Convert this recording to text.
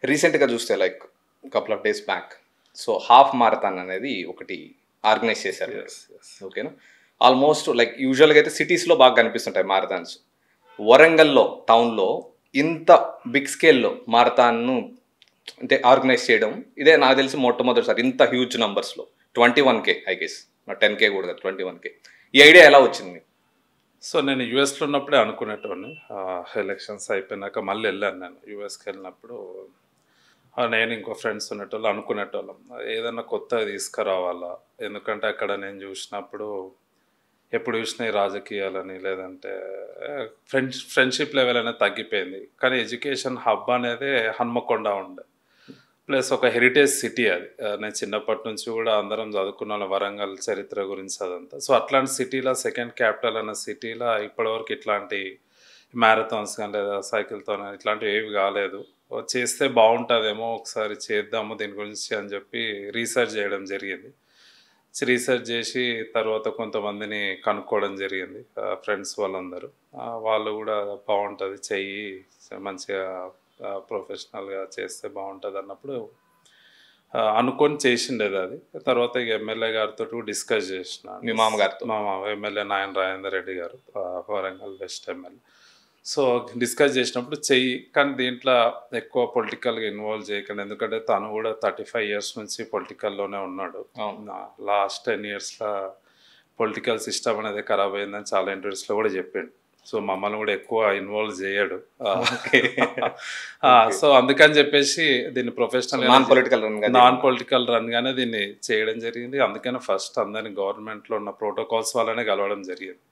రీసెంట్గా చూస్తే like couple of days back so half marathon అనేది ఒకటి ఆర్గనైజ్ చేశారు. ఓకేనా, ఆల్మోస్ట్ లైక్ యూజువల్గా అయితే సిటీస్లో బాగా కనిపిస్తుంటాయి మారథాన్స్. వరంగల్లో టౌన్లో ఇంత బిగ్ స్కేల్లో మారథాన్ను అంటే ఆర్గనైజ్ చేయడం ఇదే నాకు తెలిసి మొట్టమొదటిసారి ఇంత huge నంబర్స్లో. 21K I guess, 10K కూడా 21K. ఈ ఐడియా ఎలా వచ్చింది? సో నేను యూఎస్లో ఉన్నప్పుడే అనుకునేటోని, ఎలక్షన్స్ అయిపోయినాక మళ్ళీ వెళ్ళాను. నేను యూఎస్కి వెళ్ళినప్పుడు నేను ఇంకో ఫ్రెండ్స్ ఉన్నటోళ్ళు అనుకునేటోళ్ళం ఏదన్నా కొత్తగా తీసుకురావాలా. ఎందుకంటే అక్కడ నేను చూసినప్పుడు ఎప్పుడు చూసినా ఈ రాజకీయాలని లేదంటే ఫ్రెండ్షిప్ లెవెల్ అనేది తగ్గిపోయింది. కానీ ఎడ్యుకేషన్ హబ్ అనేది హన్మకొండ ఉండే, ప్లస్ ఒక హెరిటేజ్ సిటీ అది. నేను చిన్నప్పటి నుంచి కూడా అందరం చదువుకున్న వరంగల్ చరిత్ర గురించి అదంతా. సో అట్లాంటి సిటీలో సెకండ్ క్యాపిటల్ అన్న సిటీలో ఇప్పటివరకు ఇట్లాంటి మ్యారథాన్స్ కానీ లేదా సైకిల్తో ఇట్లాంటివి ఏవి కాలేదు. చేస్తే బాగుంటుందేమో, ఒకసారి చేద్దాము దీని గురించి అని చెప్పి రీసెర్చ్ చేయడం జరిగింది. రీసెర్చ్ చేసి తర్వాత కొంతమందిని కనుక్కోవడం జరిగింది, ఫ్రెండ్స్ వాళ్ళందరూ. వాళ్ళు కూడా బాగుంటుంది చెయ్యి, మంచిగా ప్రొఫెషనల్గా చేస్తే బాగుంటుంది అన్నప్పుడు అనుకొని చేసిండేది అది. తర్వాత ఇక ఎమ్మెల్యే గారితో డిస్కస్ చేసిన, మీ మామగారితో? మా ఎమ్మెల్యే నాయన రాజేందర్ రెడ్డి గారు, Warangal west MLA. So discuss చేసినప్పుడు చెయ్యి, కానీ దీంట్లో ఎక్కువ పొలిటికల్గా ఇన్వాల్వ్ చేయకండి, ఎందుకంటే తను కూడా 35 years నుంచి పొలిటికల్లోనే ఉన్నాడు. లాస్ట్ 10 yearsలో పొలిటికల్ సిస్టమ్ అనేది ఖరాబ్ అయిందని చాలా ఇంటర్వ్యూస్లో కూడా చెప్పిండు. సో మమ్మల్ని కూడా ఎక్కువ ఇన్వాల్వ్ చేయడు. సో అందుకని చెప్పేసి దీన్ని ప్రొఫెషనల్ నాన్ పొలిటికల్ రన్గానే దీన్ని చేయడం జరిగింది. అందుకని ఫస్ట్ అందరినీ గవర్నమెంట్లో ఉన్న ప్రోటోకాల్స్ వాళ్ళనే కలవడం జరిగింది.